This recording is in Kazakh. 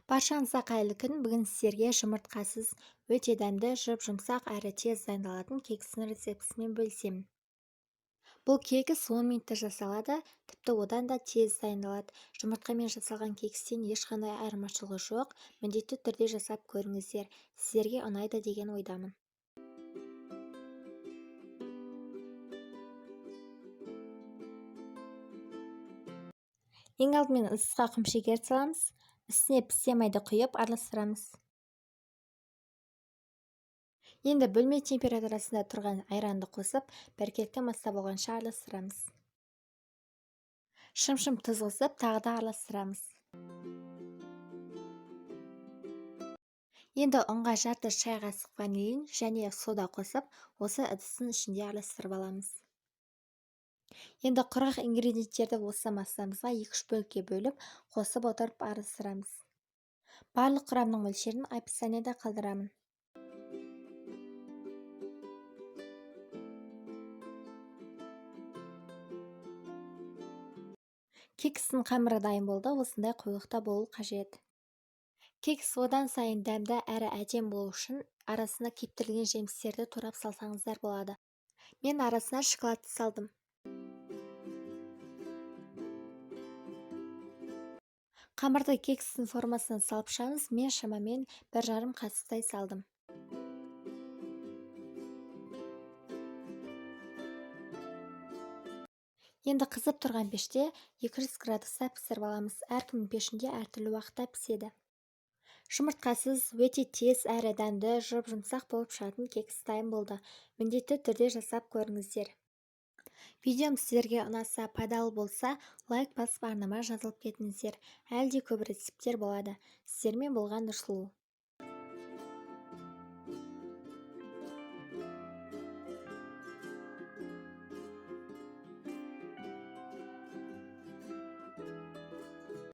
Баршаңызға қайырлы күн. Бүгін сіздерге жұмыртқасыз, өте дәмді, жұп-жұмсақ әрі тез дайындалатын кекстің рецептісімен бөлісемін. Бұл кекіс 10 минутта жасалады, тіпті одан да тез дайындалады. Жұмыртқамен жасалған кекстен ешқандай айырмашылығы жоқ. Міндетті түрде жасап көріңіздер. Сіздерге ұнайды деген ойдамын. Ең алдымен ыдысқа құмшекер саламыз. Үстіне пісе майды құйып араластырамыз. Енді бөлме температурасында тұрған айранды қосып, біркелкі маста болғанша араластырамыз. Шым-шым тұз қосып, тағы да араластырамыз. Енді ұнға жарты шай қасық ванилин және сода қосып, осы ыдыстың ішінде араластырып аламыз. Енді құрғақ ингредиенттерді осы массамызға 2-3 бөлікке бөліп, қосып отырып араластырамыз. Барлық құрамның мөлшерін описаниеда қалдырамын. Кекстің қамыры дайын болды, осындай қойлықта болу қажет. Кекс одан сайын дәмді әрі әдем болу үшін арасына кептірілген жемістерді турап салсаңыздар болады. Мен арасына шоколадты салдым. Қамырды кекстің формасына салып шығамыз. Мен шамамен 1,5 қасықтай салдым. Енді қызып тұрған пеште 200 градуста пісіріп аламыз. Әркімнің пешінде әртүрлі уақытта піседі. Жұмыртқасыз, өте тез әрі дәмді, жұп-жұмсақ болып шығатын кекс дайын болды. Міндетті түрде жасап көріңіздер. Видеом сіздерге ұнаса, пайдалы болса, лайк басып арнама жазылып кетіңіздер. Әлде көп рецепттер болады. Сіздермен болған Нұрсұлу.